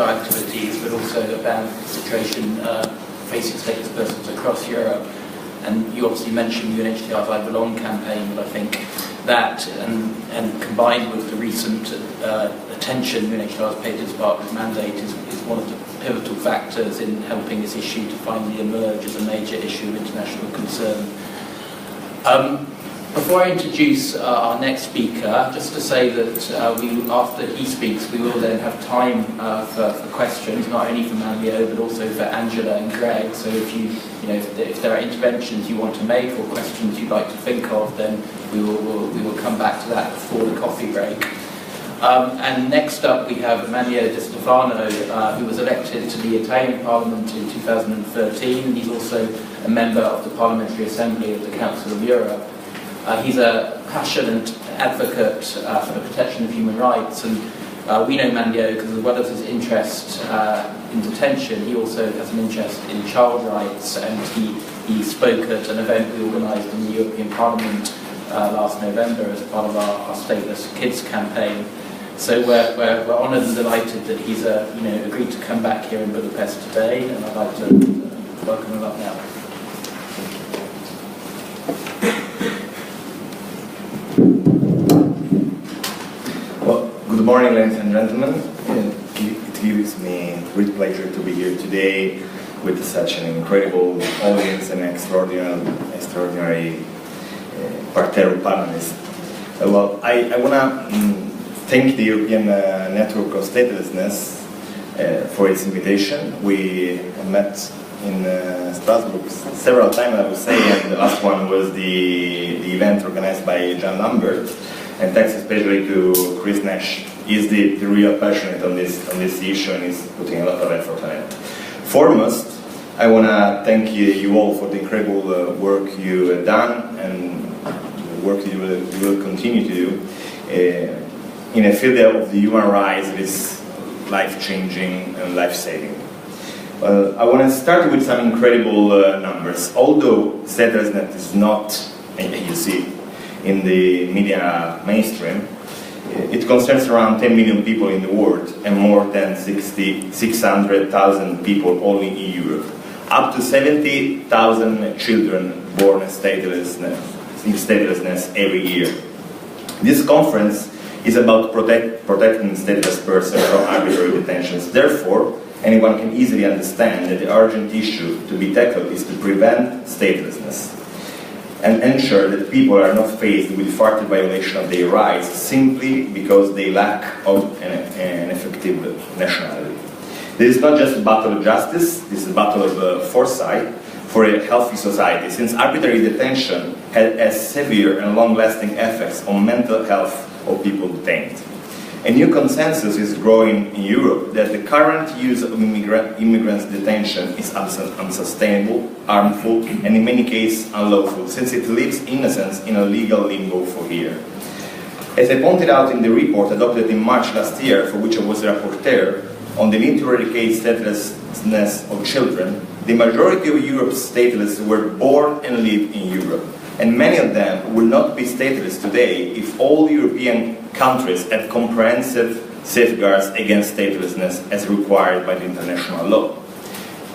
activities, but also about the situation facing stateless persons across Europe. And you obviously mentioned UNHCR's I Belong campaign, but I think that, and combined with the recent attention UNHCR has paid to its partner's mandate, is one of the pivotal factors in helping this issue to finally emerge as a major issue of international concern. Before I introduce our next speaker, just to say that after he speaks, we will then have time for questions, not only for Manlio, but also for Angela and Greg. So if if there are interventions you want to make or questions you'd like to think of, then we will come back to that before the coffee break. And next up we have Manlio Di Stefano, who was elected to the Italian Parliament in 2013. He's also a member of the Parliamentary Assembly of the Council of Europe. He's a passionate advocate for the protection of human rights, and we know Manlio because, as well as his interest in detention, he also has an interest in child rights, and he spoke at an event we organised in the European Parliament last November as part of our Stateless Kids campaign. So we're honoured and delighted that he's agreed to come back here in Budapest today, and I'd like to welcome him up now. Good morning, ladies and gentlemen. It gives me great pleasure to be here today with such an incredible audience and extraordinary parterre of panelists. Well, I want to thank the European Network of Statelessness for its invitation. We met in Strasbourg several times, I would say, and the last one was the event organized by John Lambert. And thanks especially to Chris Nash. He's the real passionate on this issue, and he's putting a lot of effort on it. Foremost, I want to thank you all for the incredible work you have done and the work you will continue to do in a field of the human rights that is life-changing and life-saving. Well, I want to start with some incredible numbers. Although statelessness is not, you see, in the media mainstream, it concerns around 10 million people in the world and more than 600,000 people only in Europe. Up to 70,000 children born in statelessness every year. This conference is about protecting stateless persons from arbitrary detentions. Therefore, anyone can easily understand that the urgent issue to be tackled is to prevent statelessness and ensure that people are not faced with further violation of their rights simply because they lack of an effective nationality. This is not just a battle of justice, this is a battle of foresight for a healthy society, since arbitrary detention has severe and long-lasting effects on mental health of people detained. A new consensus is growing in Europe that the current use of immigrants' detention is unsustainable, harmful, and in many cases unlawful, since it leaves innocents in a legal limbo for years. As I pointed out in the report adopted in March last year, for which I was a rapporteur, on the need to eradicate statelessness of children, the majority of Europe's stateless were born and live in Europe, and many of them will not be stateless today if all European countries had comprehensive safeguards against statelessness as required by the international law.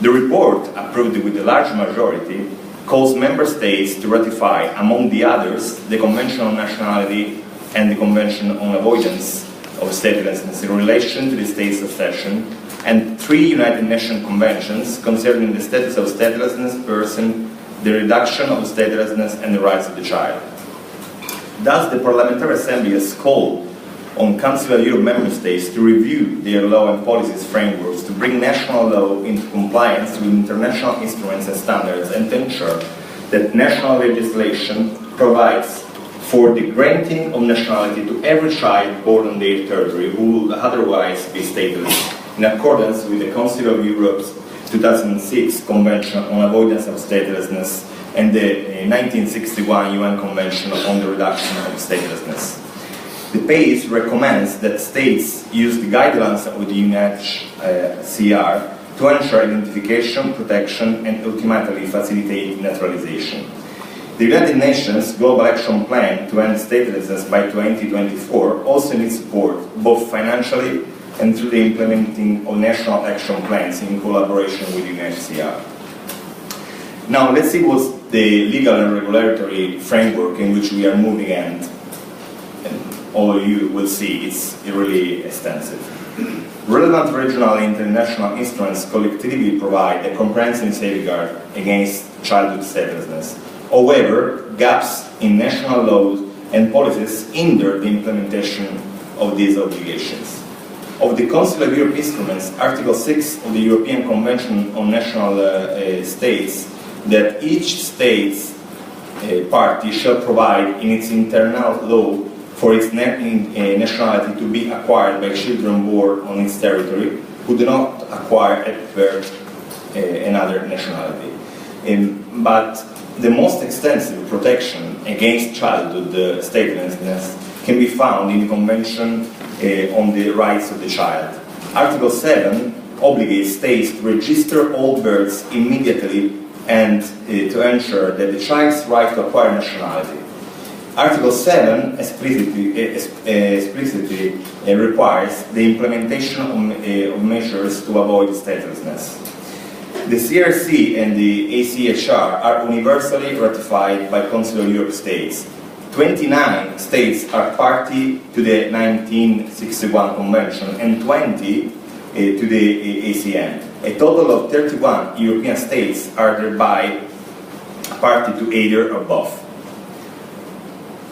The report, approved with a large majority, calls member states to ratify, among the others, the Convention on Nationality and the Convention on Avoidance of Statelessness in relation to the state's accession, and 3 United Nations conventions concerning the status of statelessness person, the reduction of statelessness, and the rights of the child. Thus, the Parliamentary Assembly has called on Council of Europe member states to review their law and policies frameworks to bring national law into compliance with international instruments and standards, and to ensure that national legislation provides for the granting of nationality to every child born on their territory who would otherwise be stateless, in accordance with the Council of Europe's 2006 Convention on Avoidance of Statelessness and the 1961 UN Convention on the Reduction of Statelessness. The PACE recommends that states use the guidelines of the UNHCR to ensure identification, protection, and ultimately facilitate naturalization. The United Nations Global Action Plan to end statelessness by 2024 also needs support, both financially and through the implementing of national action plans in collaboration with UNHCR. Now let's see what's the legal and regulatory framework in which we are moving, and all of you will see it's really extensive. Relevant regional and international instruments collectively provide a comprehensive safeguard against childhood statelessness. However, gaps in national laws and policies hinder the implementation of these obligations. Of the Council of Europe instruments, Article 6 of the European Convention on National States that each state's party shall provide in its internal law for its nationality to be acquired by children born on its territory who do not acquire at birth another nationality. But the most extensive protection against childhood statelessness can be found in the Convention on the Rights of the Child. Article 7 obligates states to register all births immediately and to ensure that the child's right to acquire nationality. Article 7 explicitly requires the implementation of measures to avoid statelessness. The CRC and the ACHR are universally ratified by Council of Europe states. 29 states are party to the 1961 Convention and 20 to the ACN. A total of 31 European states are thereby party to either or both.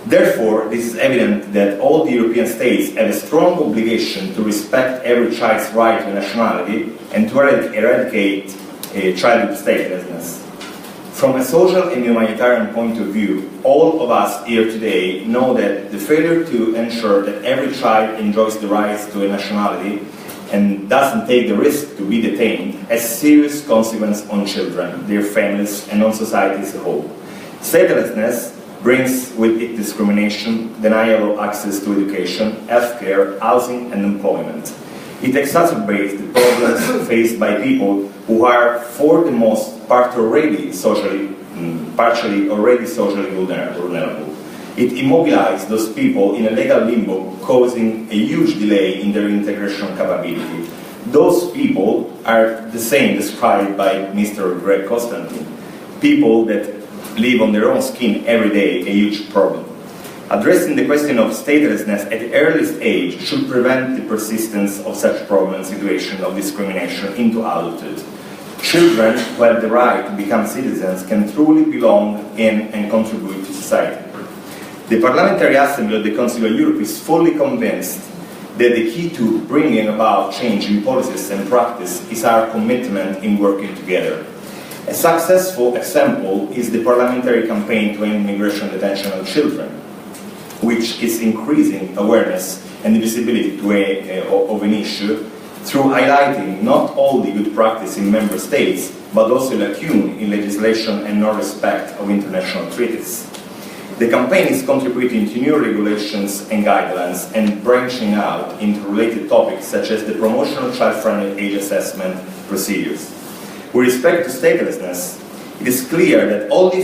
Therefore, this is evident that all the European states have a strong obligation to respect every child's right to nationality and to eradicate childhood statelessness. From a social and humanitarian point of view, all of us here today know that the failure to ensure that every child enjoys the rights to a nationality and doesn't take the risk to be detained has serious consequences on children, their families, and on society as a whole. Statelessness brings with it discrimination, denial of access to education, healthcare, housing, and employment. It exacerbates the problems faced by people who are, for the most part, partially already socially vulnerable. It immobilizes those people in a legal limbo, causing a huge delay in their integration capability. Those people are the same described by Mr. Greg Constantine, people that live on their own skin every day, a huge problem. Addressing the question of statelessness at the earliest age should prevent the persistence of such problem and situation of discrimination into adulthood. Children who have the right to become citizens can truly belong in and contribute to society. The Parliamentary Assembly of the Council of Europe is fully convinced that the key to bringing about change in policies and practice is our commitment in working together. A successful example is the parliamentary campaign to end immigration detention of children, which is increasing awareness and visibility of an issue through highlighting not only good practice in member states, but also lacunae in legislation and non-respect of international treaties. The campaign is contributing to new regulations and guidelines and branching out into related topics such as the promotion of child-friendly age assessment procedures. With respect to statelessness, it is clear that only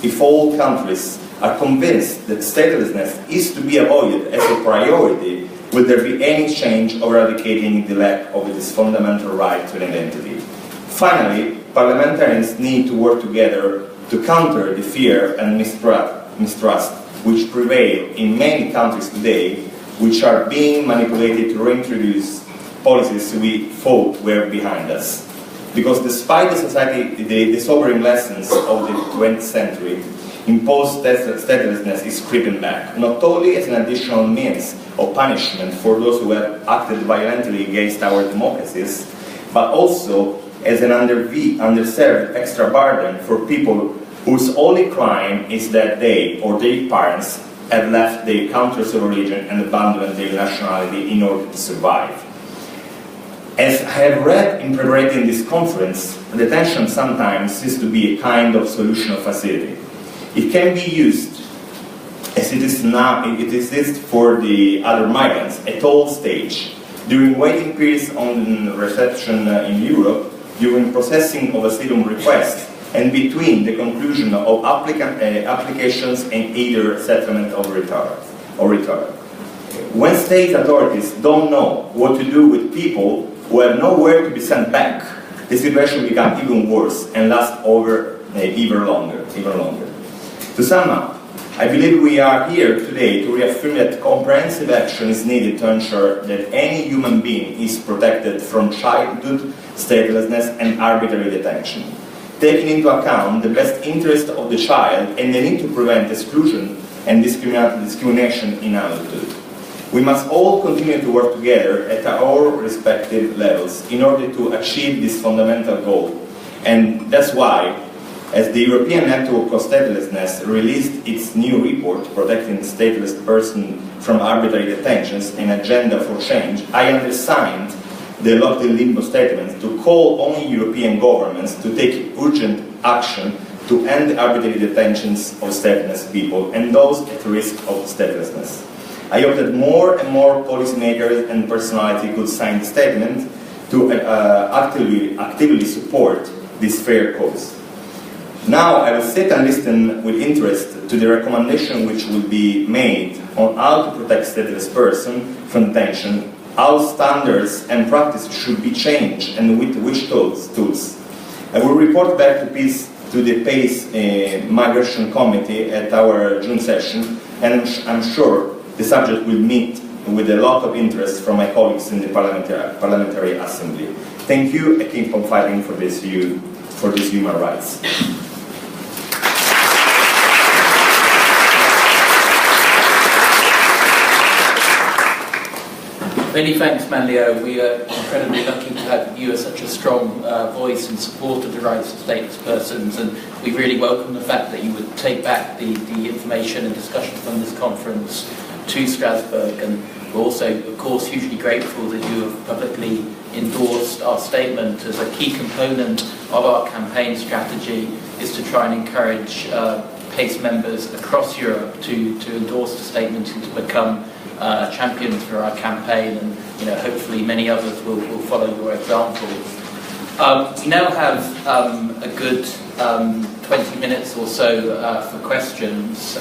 if all countries are convinced that statelessness is to be avoided as a priority will there be any change of eradicating the lack of this fundamental right to an identity. Finally, parliamentarians need to work together to counter the fear and mistrust which prevail in many countries today, which are being manipulated to reintroduce policies we thought were behind us. Because despite the sobering lessons of the 20th century, imposed statelessness is creeping back, not only as an additional means of punishment for those who have acted violently against our democracies, but also as an underserved extra burden for people whose only crime is that they or their parents have left their countries of origin and abandoned their nationality in order to survive. As I have read in preparing this conference, detention sometimes seems to be a kind of solution of facility. It can be used, as it is now, it exists for the other migrants at all stages, during waiting periods on reception in Europe, during processing of asylum requests, and between the conclusion of applications and either settlement or return. When state authorities don't know what to do with people who have nowhere to be sent back, the situation becomes even worse and lasts over even longer. To sum up, I believe we are here today to reaffirm that comprehensive action is needed to ensure that any human being is protected from childhood statelessness and arbitrary detention, taking into account the best interest of the child and the need to prevent exclusion and discrimination in adulthood. We must all continue to work together at our respective levels in order to achieve this fundamental goal. And that's why, as the European Network of Statelessness released its new report, Protecting Stateless Persons from Arbitrary Detentions, an Agenda for Change, I undersigned the Locked in Limbo statement to call on European governments to take urgent action to end arbitrary detentions of stateless people and those at risk of statelessness. I hope that more and more policymakers and personalities could sign the statement to actively support this fair cause. Now I will sit and listen with interest to the recommendation which will be made on how to protect stateless persons from detention, how standards and practices should be changed, and with which tools. I will report back to the PACE Migration Committee at our June session, and I'm sure the subject will meet with a lot of interest from my colleagues in the Parliamentary Assembly. Thank you, and keep on fighting for these human rights. Many thanks, Manlio. We are incredibly lucky to have you as such a strong voice in support of the rights of stateless persons, and we really welcome the fact that you would take back the information and discussion from this conference to Strasbourg, and we're also, of course, hugely grateful that you have publicly endorsed our statement as a key component of our campaign strategy is to try and encourage PACE members across Europe to endorse the statement and to become champions for our campaign, and hopefully many others will follow your example. We now have a good 20 minutes or so for questions.